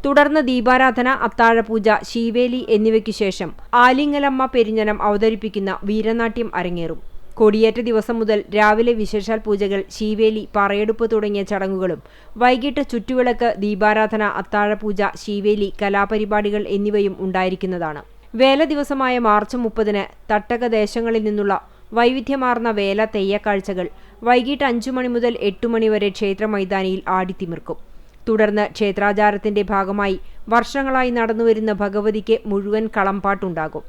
തുടർന്ന് ദീപാരാധന, അത്താഴപൂജ, ശീവേലി എന്നിവയ്ക്കു ശേഷം ആലിങ്ങലമ്മ പെരിഞ്ഞനം അവതരിപ്പിക്കുന്ന വീരനാട്യം അരങ്ങേറും. കൊടിയേറ്റ ദിവസം മുതൽ രാവിലെ വിശേഷാൽ പൂജകൾ, ശീവേലി, പറയെടുപ്പ് തുടങ്ങിയ ചടങ്ങുകളും വൈകിട്ട് ചുറ്റുവിളക്ക്, ദീപാരാധന, അത്താഴപൂജ, ശീവേലി, കലാപരിപാടികൾ എന്നിവയും ഉണ്ടായിരിക്കുന്നതാണ്. വേല ദിവസമായ മാർച്ച് 30-ന് തട്ടകദേശങ്ങളിൽ നിന്നുള്ള വൈവിധ്യമാർന്ന വേല തെയ്യക്കാഴ്ചകൾ വൈകിട്ട് 5 മണി മുതൽ 8 മണി വരെ ക്ഷേത്ര മൈതാനിയിൽ ആടിത്തിമിർക്കും. തുടർന്ന് ക്ഷേത്രാചാരത്തിന്റെ ഭാഗമായി വർഷങ്ങളായി നടന്നുവരുന്ന ഭഗവതിക്ക് മുഴുവൻ കളംപാട്ടുണ്ടാകും.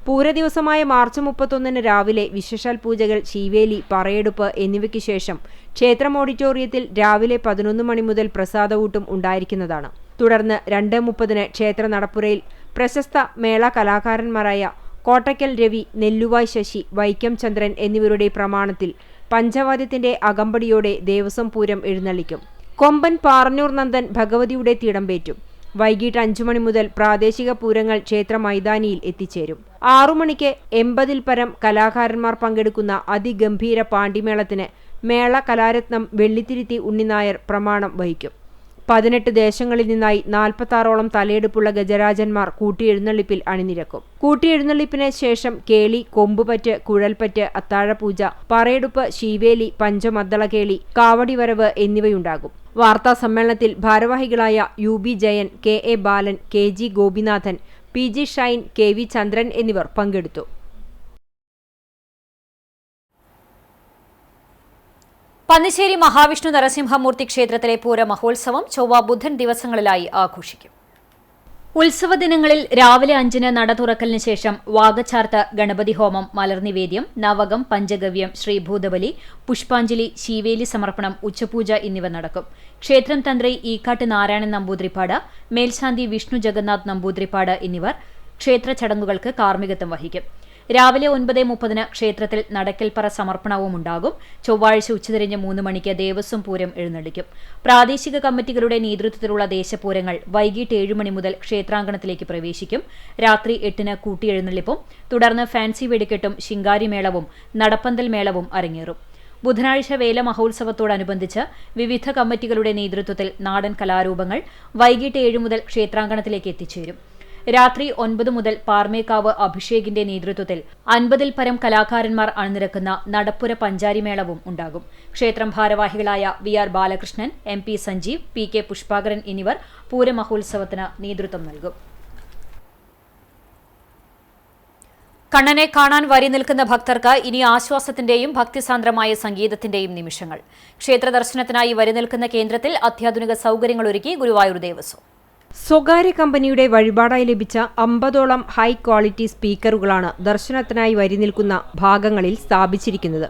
പൂരദിവസമായ മാർച്ച് 31-ന് രാവിലെ വിശേഷാൽ പൂജകൾ, ശീവേലി, പറയെടുപ്പ് എന്നിവയ്ക്ക് ശേഷം ക്ഷേത്രം ഓഡിറ്റോറിയത്തിൽ രാവിലെ 11 മണി മുതൽ പ്രസാദഊട്ടും ഉണ്ടായിരിക്കുന്നതാണ്. തുടർന്ന് 2:30-ന് ക്ഷേത്ര നടപ്പുരയിൽ പ്രശസ്ത മേള കലാകാരന്മാരായ കോട്ടയ്ക്കൽ രവി, നെല്ലുവായ് ശശി, വൈക്കം ചന്ദ്രൻ എന്നിവരുടെ പ്രമാണത്തിൽ പഞ്ചവാദ്യത്തിന്റെ അകമ്പടിയോടെ ദേവസ്വം പൂരം എഴുന്നള്ളിക്കും. കൊമ്പൻ പാറന്നൂർ നന്ദൻ ഭഗവതിയുടെ തിടമ്പേറ്റും. വൈകിട്ട് 5 മണി മുതൽ പ്രാദേശിക പൂരങ്ങൾ ക്ഷേത്ര മൈതാനിയിൽ എത്തിച്ചേരും. 6 മണിക്ക് 80-ൽ പരം കലാകാരന്മാർ പങ്കെടുക്കുന്ന അതിഗംഭീര പാണ്ടിമേളത്തിന് മേള കലാരത്നം വെള്ളിത്തിരുത്തി ഉണ്ണിനായർ പ്രമാണം വഹിക്കും. 18 ദേശങ്ങളിൽ നിന്നായി 46ഓളം തലയെടുപ്പുള്ള ഗജരാജന്മാർ കൂട്ടിയെഴുന്നള്ളിപ്പിൽ അണിനിരക്കും. കൂട്ടിയെഴുന്നള്ളിപ്പിന് ശേഷം കേളി, കൊമ്പുപറ്റ്, കുഴൽപ്പറ്റ്, അത്താഴപൂജ, പറയെടുപ്പ്, ശീവേലി, പഞ്ചമദ്ദളകേളി, കാവടിവരവ് എന്നിവയുണ്ടാകും. വാർത്താ സമ്മേളനത്തിൽ ഭാരവാഹികളായ UB ജയൻ, KA ബാലൻ, KG Gopinathan, PG Shine, KV ചന്ദ്രൻ എന്നിവർ പങ്കെടുത്തു. പന്നിശ്ശേരി മഹാവിഷ്ണു നരസിംഹമൂർത്തി ക്ഷേത്രത്തിലെ പൂരമഹോത്സവം ചൊവ്വ, ബുധൻ ദിവസങ്ങളിലായി ആഘോഷിക്കും. ഉത്സവ ദിനങ്ങളിൽ രാവിലെ 5-ന് നട തുറക്കലിന് ശേഷം വാഗച്ചാർത്ത്, ഗണപതി ഹോമം, മലർനിവേദ്യം, നവകം, പഞ്ചഗവ്യം, ശ്രീഭൂതബലി, പുഷ്പാഞ്ജലി, ശീവേലി സമർപ്പണം, ഉച്ചപൂജ എന്നിവ നടക്കും. ക്ഷേത്രം തന്ത്രി ഈക്കാട്ട് നാരായണൻ നമ്പൂതിരിപ്പാട്, മേൽശാന്തി വിഷ്ണു ജഗന്നാഥ് നമ്പൂതിരിപ്പാട് എന്നിവർ ക്ഷേത്ര ചടങ്ങുകൾക്ക് കാർമ്മികത്വം വഹിക്കും. രാവിലെ 9:30-ന് ക്ഷേത്രത്തിൽ നടക്കൽപ്പറ സമർപ്പണവും ഉണ്ടാകും. ചൊവ്വാഴ്ച ഉച്ചതിരിഞ്ഞ് 3 മണിക്ക് ദേവസ്വം പൂരം എഴുന്നള്ളിക്കും. പ്രാദേശിക കമ്മിറ്റികളുടെ നേതൃത്വത്തിലുള്ള ദേശപൂരങ്ങൾ വൈകിട്ട് 7 മണി മുതൽ ക്ഷേത്രാങ്കണത്തിലേക്ക് പ്രവേശിക്കും. രാത്രി 8-ന് കൂട്ടിയെഴുന്നള്ളിപ്പും തുടർന്ന് ഫാൻസി വെടിക്കെട്ടും ശിങ്കാരിമേളവും നടപ്പന്തൽ മേളവും അരങ്ങേറും. ബുധനാഴ്ച വേല മഹോത്സവത്തോടനുബന്ധിച്ച് വിവിധ കമ്മിറ്റികളുടെ നേതൃത്വത്തിൽ നാടൻ കലാരൂപങ്ങൾ വൈകിട്ട് 7 മുതൽ ക്ഷേത്രാങ്കണത്തിലേക്ക് എത്തിച്ചേരും. രാത്രി 9 മുതൽ പാർമേക്കാവ് അഭിഷേകിന്റെ നേതൃത്വത്തിൽ 50-ൽ പരം കലാകാരന്മാർ അണിനിരക്കുന്ന നടപ്പുര പഞ്ചാരിമേളവും ഉണ്ടാകും. ക്ഷേത്രം ഭാരവാഹികളായ VR Balakrishnan, MP Sanjeev, PK Pushpakaran എന്നിവർ പൂരമഹോത്സവത്തിന് നേതൃത്വം നൽകും. കണ്ണനെ കാണാൻ വരി നിൽക്കുന്ന ഭക്തർക്ക് ഇനി ആശ്വാസത്തിന്റെയും ഭക്തിസാന്ദ്രമായ സംഗീതത്തിന്റെയും നിമിഷങ്ങൾ. ക്ഷേത്ര ദർശനത്തിനായി വരി നിൽക്കുന്ന കേന്ദ്രത്തിൽ അത്യാധുനിക സൗകര്യങ്ങളൊരുക്കി ഗുരുവായൂർ ദേവസ്വം. സ്വകാര്യ കമ്പനിയുടെ വഴിപാടായി ലഭിച്ച 50ഓളം ഹൈ ക്വാളിറ്റി സ്പീക്കറുകളാണ് ദർശനത്തിനായി വരി നിൽക്കുന്ന ഭാഗങ്ങളിൽ സ്ഥാപിച്ചിരിക്കുന്നത്.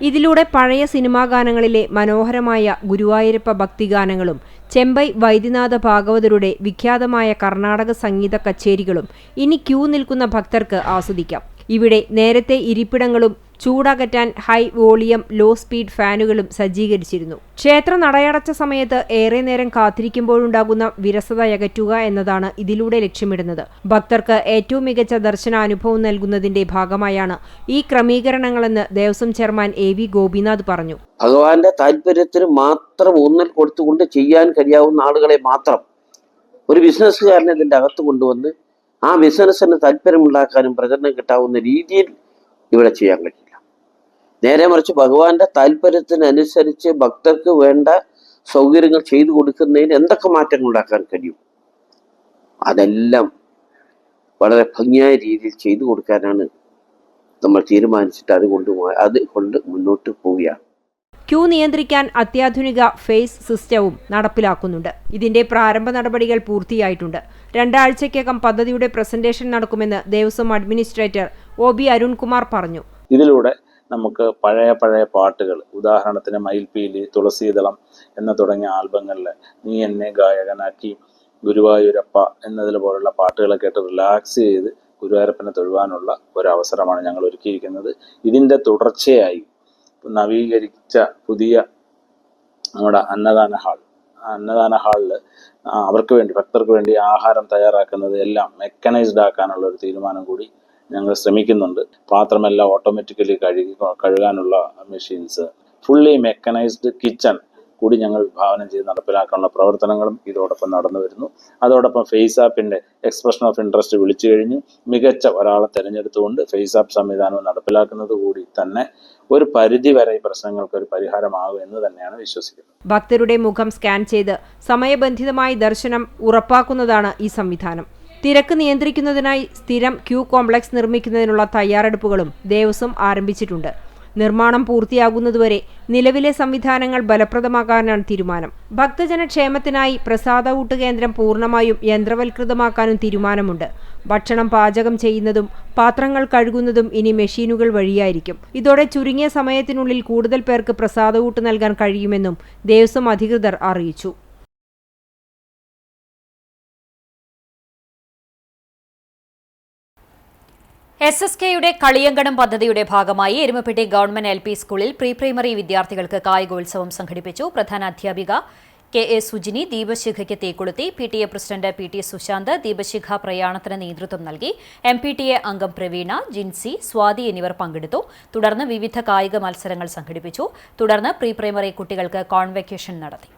ഇതിലൂടെ പഴയ സിനിമാ ഗാനങ്ങളിലെ മനോഹരമായ ഗുരുവായൂരപ്പ ഭക്തിഗാനങ്ങളും ചെമ്പൈ വൈദ്യനാഥ ഭാഗവതരുടെ വിഖ്യാതമായ കർണാടക സംഗീത കച്ചേരികളും ഇനി ക്യൂ നിൽക്കുന്ന ഭക്തർക്ക് ആസ്വദിക്കാം. ഇവിടെ നേരത്തെ ഇരിപ്പിടങ്ങളും ചൂടകറ്റാൻ ഹൈ വോളിയം ലോ സ്പീഡ് ഫാനുകളും സജ്ജീകരിച്ചിരുന്നു. ക്ഷേത്ര നടയടച്ച സമയത്ത് ഏറെ നേരം കാത്തിരിക്കുമ്പോഴുണ്ടാകുന്ന വിരസതയകറ്റുക എന്നതാണ് ഇതിലൂടെ ലക്ഷ്യമിടുന്നത്. ഭക്തർക്ക് ഏറ്റവും മികച്ച ദർശനാനുഭവം നൽകുന്നതിന്റെ ഭാഗമായാണ് ഈ ക്രമീകരണങ്ങളെന്ന് ദേവസ്വം ചെയർമാൻ AV ഗോപിനാഥ് പറഞ്ഞു. ഭഗവാന്റെ താല്പര്യത്തിന് മാത്രം ഊന്നൽ കൊടുത്തുകൊണ്ട് ചെയ്യാൻ കഴിയാവുന്ന ആളുകളെ മാത്രം ഒരു ബിസിനസ്സുകാരനെ ഇതിൻ്റെ അകത്ത് കൊണ്ടുവന്ന് ആ ബിസിനസ്സിന് താല്പര്യമുണ്ടാക്കാനും പ്രചരണം കിട്ടാവുന്ന രീതിയിൽ ഇവിടെ ചെയ്യാൻ കഴിയില്ല. നേരെ മറിച്ച് ഭഗവാന്റെ താല്പര്യത്തിനനുസരിച്ച് ഭക്തർക്ക് വേണ്ട സൗകര്യങ്ങൾ ചെയ്തു കൊടുക്കുന്നതിന് എന്തൊക്കെ മാറ്റങ്ങൾ ഉണ്ടാക്കാൻ കഴിയും അതെല്ലാം വളരെ ഭംഗിയായ രീതിയിൽ ചെയ്തു കൊടുക്കാനാണ് നമ്മൾ തീരുമാനിച്ചിട്ട് അതുകൊണ്ട് മുന്നോട്ട് പോവുകയാണ്. ക്യൂ നിയന്ത്രിക്കാൻ അത്യാധുനിക ഫേസ് സിസ്റ്റവും നടപ്പിലാക്കുന്നുണ്ട്. ഇതിന്റെ പ്രാരംഭ നടപടികൾ പൂർത്തിയായിട്ടുണ്ട്. 2 ആഴ്ചയ്ക്കകം പദ്ധതിയുടെ പ്രസന്റേഷൻ നടക്കുമെന്ന് ദേവസ്വം അഡ്മിനിസ്ട്രേറ്റർ OB അരുൺകുമാർ പറഞ്ഞു. ഇതിലൂടെ നമുക്ക് പഴയ പാട്ടുകൾ, ഉദാഹരണത്തിന് മയിൽപീലി, തുളസീദളം എന്ന തുടങ്ങിയ ആൽബങ്ങളിൽ നീ എന്നെ ഗായകനാക്കി, ഗുരുവായൂരപ്പ എന്നതുപോലുള്ള പാട്ടുകളെ കേട്ട് റിലാക്സ് ചെയ്ത് ഗുരുവായൂരപ്പനെ തൊഴുവാനുള്ള ഒരവസരമാണ് ഞങ്ങൾ ഒരുക്കിയിരിക്കുന്നത്. ഇതിൻ്റെ തുടർച്ചയായി നവീകരിച്ച പുതിയ നമ്മുടെ അന്നദാന ഹാളിൽ അവർക്ക് വേണ്ടി, ഭക്തർക്ക് വേണ്ടി ആഹാരം തയ്യാറാക്കുന്നത് എല്ലാം മെക്കനൈസ്ഡ് ആക്കാനുള്ള ഒരു തീരുമാനം കൂടി ഞങ്ങൾ ശ്രമിക്കുന്നുണ്ട്. പാത്രമെല്ലാം ഓട്ടോമാറ്റിക്കലി കഴുകാനുള്ള മെഷീൻസ്, ഫുള്ളി മെക്കനൈസ്ഡ് കിച്ചൺ കൂടി ഞങ്ങൾ വിഭാവനം ചെയ്ത് നടപ്പിലാക്കാനുള്ള പ്രവർത്തനങ്ങളും ഇതോടൊപ്പം നടന്നു വരുന്നു. അതോടൊപ്പം ഫേസ് ആപ്പിൻ്റെ എക്സ്പ്രഷൻ ഓഫ് ഇൻട്രസ്റ്റ് വിളിച്ചു കഴിഞ്ഞു. മികച്ച ഒരാളെ തിരഞ്ഞെടുത്തുകൊണ്ട് ഫേസ് ആപ്പ് സംവിധാനവും നടപ്പിലാക്കുന്നത് കൂടി തന്നെ ഒരു പരിധി വരെ ഈ പ്രശ്നങ്ങൾക്ക് ഒരു പരിഹാരമാകും എന്ന് തന്നെയാണ് വിശ്വസിക്കുന്നത്. ഭക്തരുടെ മുഖം സ്കാൻ ചെയ്ത് സമയബന്ധിതമായി ദർശനം ഉറപ്പാക്കുന്നതാണ് ഈ സംവിധാനം. തിരക്ക് നിയന്ത്രിക്കുന്നതിനായി സ്ഥിരം ക്യൂ കോംപ്ലക്സ് നിർമ്മിക്കുന്നതിനുള്ള തയ്യാറെടുപ്പുകളും ദേവസ്വം ആരംഭിച്ചിട്ടുണ്ട്. നിർമ്മാണം പൂർത്തിയാകുന്നതുവരെ നിലവിലെ സംവിധാനങ്ങൾ ഫലപ്രദമാക്കാനാണ് തീരുമാനം. ഭക്തജനക്ഷേമത്തിനായി പ്രസാദഊട്ട് കേന്ദ്രം പൂർണ്ണമായും യന്ത്രവൽകൃതമാക്കാനും തീരുമാനമുണ്ട്. ഭക്ഷണം പാചകം ചെയ്യുന്നതും പാത്രങ്ങൾ കഴുകുന്നതും ഇനി മെഷീനുകൾ വഴിയായിരിക്കും. ഇതോടെ ചുരുങ്ങിയ സമയത്തിനുള്ളിൽ കൂടുതൽ പേർക്ക് പ്രസാദഊട്ട് നൽകാൻ കഴിയുമെന്നും ദേവസ്വം അധികൃതർ അറിയിച്ചു. SSKയുടെ കളിയങ്കണം പദ്ധതിയുടെ ഭാഗമായി എരുമപ്പെട്ടി ഗവൺമെന്റ് LP സ്കൂളിൽ പ്രീ പ്രൈമറി വിദ്യാർത്ഥികൾക്ക് കായികോത്സവം സംഘടിപ്പിച്ചു. പ്രധാന അധ്യാപിക KA സുജിനി ദീപശിഖയ്ക്ക് തീകൊളുത്തി. PTA പ്രസിഡന്റ് PT സുശാന്ത് ദീപശിഖ പ്രയാണത്തിന് നേതൃത്വം നൽകി. MPTA അംഗം പ്രവീണ, ജിൻസി, സ്വാതി എന്നിവർ പങ്കെടുത്തു. തുടർന്ന് വിവിധ കായിക മത്സരങ്ങൾ സംഘടിപ്പിച്ചു. തുടർന്ന് പ്രീ പ്രൈമറി കുട്ടികൾക്ക് കോൺവെക്കേഷൻ നടത്തി.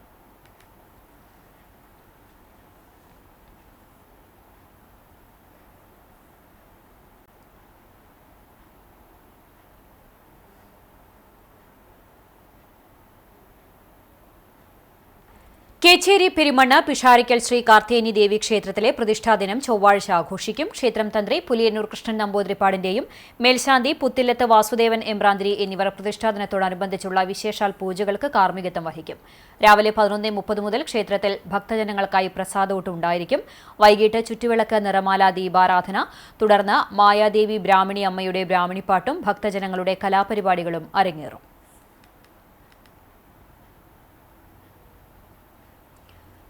കേച്ചേരി പെരുമണ്ണ പിഷാരിക്കൽ ശ്രീ കാർത്തിയേനി ദേവി ക്ഷേത്രത്തിലെ പ്രതിഷ്ഠാദിനം ചൊവ്വാഴ്ച ആഘോഷിക്കും. ക്ഷേത്രം തന്ത്രി പുലിയന്നൂർ കൃഷ്ണൻ നമ്പൂതിരിപ്പാടിന്റെയും മേൽശാന്തി പുത്തില്ലത്ത് വാസുദേവൻ എമ്പ്രാന്തിരി എന്നിവർ പ്രതിഷ്ഠാദിനത്തോടനുബന്ധിച്ചുള്ള വിശേഷാൽ പൂജകൾക്ക് കാർമ്മികത്വം വഹിക്കും. രാവിലെ 11:30 മുതൽ ക്ഷേത്രത്തിൽ ഭക്തജനങ്ങൾക്കായി പ്രസാദഊട്ട് ഉണ്ടായിരിക്കും. വൈകിട്ട് ചുറ്റുവിളക്ക്, നിറമാല, ദീപാരാധന, തുടർന്ന് മായാദേവി ബ്രാഹ്മണി അമ്മയുടെ ബ്രാഹ്മണിപ്പാട്ടും ഭക്തജനങ്ങളുടെ കലാപരിപാടികളും അരങ്ങേറും.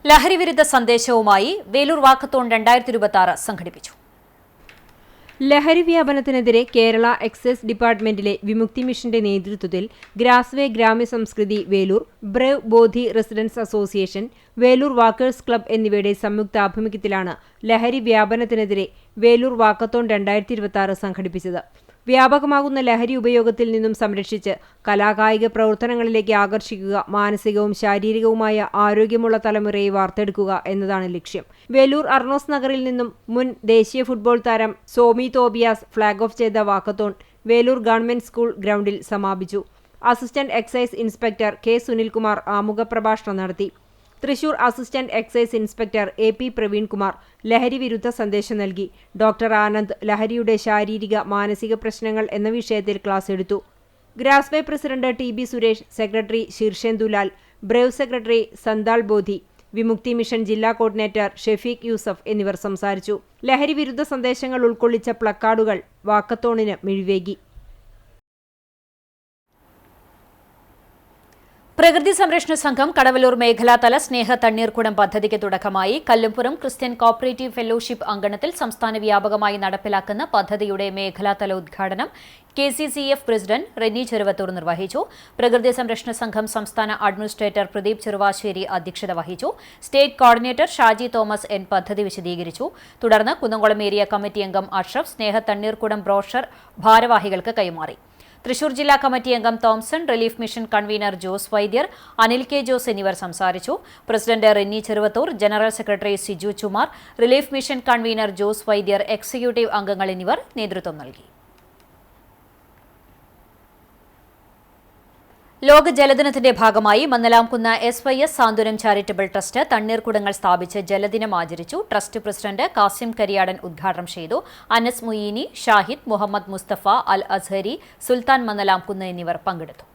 ലഹരിവിരുദ്ധ സന്ദേശവുമായി വേലൂർ വാക്കത്തോൺ 2026 സംഘടിപ്പിച്ചു. ലഹരി വ്യാപനത്തിനെതിരെ കേരള എക്സൈസ് ഡിപ്പാർട്ട്മെന്റിലെ വിമുക്തി മിഷന്റെ നേതൃത്വത്തിൽ ഗ്രാസ്വേ Gramya Samskrithi Velur, Brave Bodhi residents association, Velur walkers club എന്നിവയുടെ സംയുക്താഭിമുഖ്യത്തിലാണ് ലഹരി വ്യാപനത്തിനെതിരെ വേലൂർ വാക്കത്തോൺ 2026 സംഘടിപ്പിച്ചത്. വ്യാപകമാകുന്ന ലഹരി ഉപയോഗത്തിൽ നിന്നും സംരക്ഷിച്ച് കലാകായിക പ്രവർത്തനങ്ങളിലേക്ക് ആകർഷിക്കുക, മാനസികവും ശാരീരികവുമായ ആരോഗ്യമുള്ള തലമുറയെ വാർത്തെടുക്കുക എന്നതാണ് ലക്ഷ്യം. വേലൂർ അർണോസ് നഗറിൽ നിന്നും മുൻ ദേശീയ ഫുട്ബോൾ താരം സോമി തോബിയാസ് ഫ്ളാഗ് ഓഫ് ചെയ്ത വാക്കത്തോൺ വേലൂർ ഗവൺമെന്റ് സ്കൂൾ ഗ്രൗണ്ടിൽ സമാപിച്ചു. Assistant excise inspector K Sunilkumar ആമുഖ പ്രഭാഷണം നടത്തി. Thrissur assistant excise inspector AP Praveenkumar ലഹരി വിരുദ്ധ സന്ദേശം നൽകി. ഡോക്ടർ ആനന്ദ് ലഹരിയുടെ ശാരീരിക മാനസിക പ്രശ്നങ്ങൾ എന്ന വിഷയത്തിൽ ക്ലാസ് എടുത്തു. ഗ്രാസ്വേ president TB Suresh, secretary Sheershendulal, Brave secretary Santhal Bodhi, Vimukthi mission ജില്ലാ കോർഡിനേറ്റർ ഷെഫീഖ് യൂസഫ് എന്നിവർ സംസാരിച്ചു. ലഹരി വിരുദ്ധ സന്ദേശങ്ങൾ ഉൾക്കൊള്ളിച്ച പ്ലക്കാർഡുകൾ വാക്കത്തോണിന് മിഴിവേകി. പ്രകൃതി സംരക്ഷണ സംഘം കടവല്ലൂർ മേഖലാതല സ്നേഹ തണ്ണീർക്കുടം പദ്ധതിക്ക് തുടക്കമായി. കല്ലുംപുറം ക്രിസ്ത്യൻ കോപ്പറേറ്റീവ് ഫെലോഷിപ്പ് അങ്കണത്തിൽ സംസ്ഥാന വ്യാപകമായി നടപ്പിലാക്കുന്ന പദ്ധതിയുടെ മേഖലാതല ഉദ്ഘാടനം KCCF പ്രസിഡന്റ് റെന്നി ചെറുവത്തൂർ നിർവഹിച്ചു. പ്രകൃതി സംരക്ഷണ സംഘം സംസ്ഥാന അഡ്മിനിസ്ട്രേറ്റർ പ്രദീപ് ചെറുവാശ്ശേരി അധ്യക്ഷത വഹിച്ചു. State coordinator Shaji Thomas N പദ്ധതി വിശദീകരിച്ചു. തുടർന്ന് കുന്നംകുളം ഏരിയ കമ്മിറ്റി അംഗം അഷ്റഫ് സ്നേഹ തണ്ണീർക്കുടം ബ്രോഷർ ഭാരവാഹികൾക്ക് കൈമാറി. തൃശൂർ ജില്ലാ കമ്മിറ്റി അംഗം Thomson, relief mission convener Jose Vaidyar, Anil K Jose എന്നിവർ സംസാരിച്ചു. President Renny Cheruvathur, general secretary Siju Chumar, relief mission convener Jose Vaidyar, executive അംഗങ്ങൾ എന്നിവർ നേതൃത്വം നൽകി. ലോക ജലദിനത്തിന്റെ ഭാഗമായി Mannalamkunnu SYS Santhwanam charitable trust തണ്ണീർക്കുടങ്ങൾ സ്ഥാപിച്ച് ജലദിനം ആചരിച്ചു. ട്രസ്റ്റ് പ്രസിഡന്റ് കാസിം കരിയാടൻ ഉദ്ഘാടനം ചെയ്തു. അനസ് മുയീനി, ഷാഹിദ്, മുഹമ്മദ് മുസ്തഫ, അൽ അസ്ഹരി, സുൽത്താൻ മന്നലാംകുന്ന് എന്നിവർ പങ്കെടുത്തു.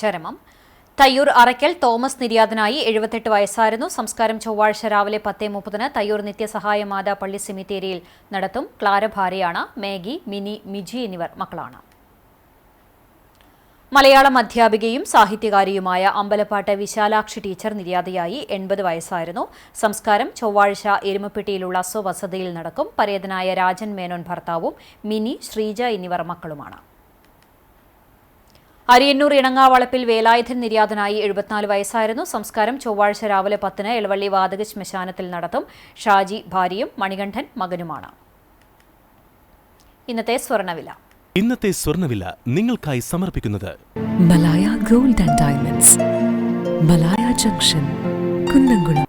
ചരമം. തയ്യൂർ അറയ്ക്കൽ തോമസ് നിര്യാതനായി. 78 വയസ്സായിരുന്നു. സംസ്കാരം ചൊവ്വാഴ്ച രാവിലെ 10:30 തയ്യൂർ നിത്യസഹായ മാതാ പള്ളി സെമിത്തേരിയിൽ നടത്തും. ക്ലാര ഭാര്യയാണ്. മേഗി, മിനി, മിജി എന്നിവർ മക്കളാണ്. മലയാളം അധ്യാപികയും സാഹിത്യകാരിയുമായ അമ്പലപ്പാട്ട് വിശാലാക്ഷി ടീച്ചർ നിര്യാതയായി. 80 വയസ്സായിരുന്നു. സംസ്കാരം ചൊവ്വാഴ്ച എരുമപ്പെട്ടിയിലുള്ള സ്വവസതിയിൽ നടക്കും. പരേതനായ രാജൻ മേനോൻ ഭർത്താവും മിനി, ശ്രീജ എന്നിവർ മക്കളുമാണ്. അരിയന്നൂർ ഇണങ്ങാവളപ്പിൽ വേലായുധൻ നിര്യാതനായി. 74 വയസ്സായിരുന്നു. സംസ്കാരം ചൊവ്വാഴ്ച രാവിലെ 10 എളവള്ളി വാതക ശ്മശാനത്തിൽ നടത്തും. ഷാജി ഭാര്യയും മണികണ്ഠൻ മകനുമാണ്. ഇന്നത്തെ സ്വർണ്ണവില നിങ്ങൾക്കായി സമർപ്പിക്കുന്നത് Malaya gold and diamonds, Malaya junction, Kunnamkulam.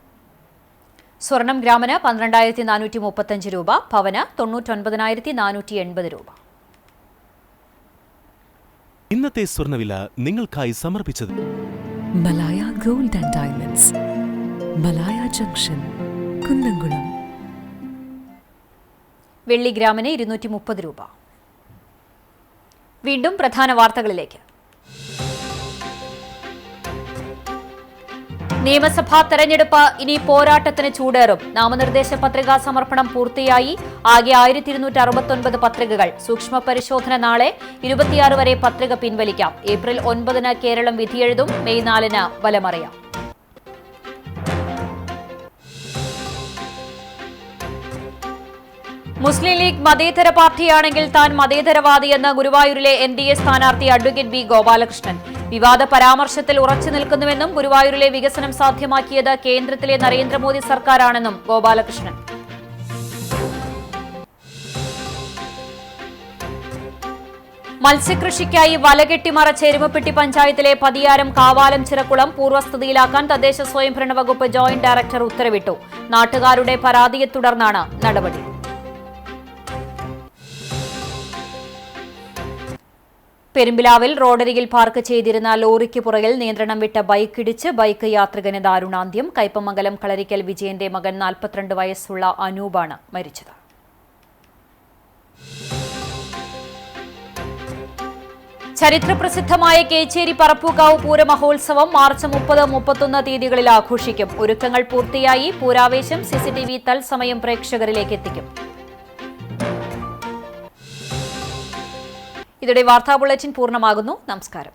സ്വർണം ഗ്രാമിന് 12,435 രൂപ, പവന് 99,480 രൂപ. ഇന്നത്തെ സ്വർണ്ണവില നിങ്ങൾക്കായി സമർപ്പിച്ചത് Malaya gold and diamonds, Malaya junction, Kunnamkulam. വെള്ളി ഗ്രാമിന് 230 രൂപ. വീണ്ടും പ്രധാന വാർത്തകളിലേക്ക്. നിയമസഭാ തെരഞ്ഞെടുപ്പ് ഇനി പോരാട്ടത്തിന് ചൂടേറും. നാമനിർദ്ദേശ പത്രികാ സമർപ്പണം പൂർത്തിയായി. ആകെ 1269 പത്രികകൾ. സൂക്ഷ്മ പരിശോധന നാളെ. 26 വരെ പത്രിക പിൻവലിക്കാം. ഏപ്രിൽ 9 കേരളം വിധിയെഴുതും. മെയ് 4 ഫലമറിയാം. മുസ്ലിം ലീഗ് മതേതര പാർട്ടിയാണെങ്കിൽ താൻ മതേതരവാദിയെന്ന് ഗുരുവായൂരിലെ NDA സ്ഥാനാർത്ഥി അഡ്വക്കേറ്റ് B. ഗോപാലകൃഷ്ണൻ. വിവാദ പരാമർശത്തിൽ ഉറച്ചു നിൽക്കുന്നുവെന്നും ഗുരുവായൂരിലെ വികസനം സാധ്യമാക്കിയത് കേന്ദ്രത്തിലെ നരേന്ദ്രമോദി സർക്കാരാണെന്നും ഗോപാലകൃഷ്ണൻ. മത്സ്യകൃഷിക്കായി വലകെട്ടിമറച്ച എരുമപ്പെട്ടി പഞ്ചായത്തിലെ പതിയാരം കാവാലം ചിറക്കുളം പൂർവ്വസ്ഥിതിയിലാക്കാൻ തദ്ദേശ സ്വയംഭരണ വകുപ്പ് ജോയിന്റ് ഡയറക്ടർ ഉത്തരവിട്ടു. നാട്ടുകാരുടെ പരാതിയെ തുടർന്നാണ് നടപടി. പെരുമ്പിലാവിൽ റോഡരികിൽ പാർക്ക് ചെയ്തിരുന്ന ലോറിക്ക് പുറകിൽ നിയന്ത്രണം വിട്ട ബൈക്കിടിച്ച് ബൈക്ക് യാത്രികന് ദാരുണാന്ത്യം. കയ്പമംഗലം കളരിക്കൽ വിജയന്റെ മകൻ 42 വയസ്സുള്ള അനൂപാണ് മരിച്ചത്. ചരിത്രപ്രസിദ്ധമായ കേച്ചേരി പറപ്പൂക്കാവ് പൂരമഹോത്സവം മാർച്ച് 30, 31 തീയതികളിൽ ആഘോഷിക്കും. ഒരുക്കങ്ങൾ പൂർത്തിയായി. പൂരാവേശം CCTV തത്സമയം പ്രേക്ഷകരിലേക്ക് എത്തിക്കും. ഇതോടെ വാർത്താ ബുള്ളറ്റിൻ പൂർണ്ണമാകുന്നു. നമസ്കാരം.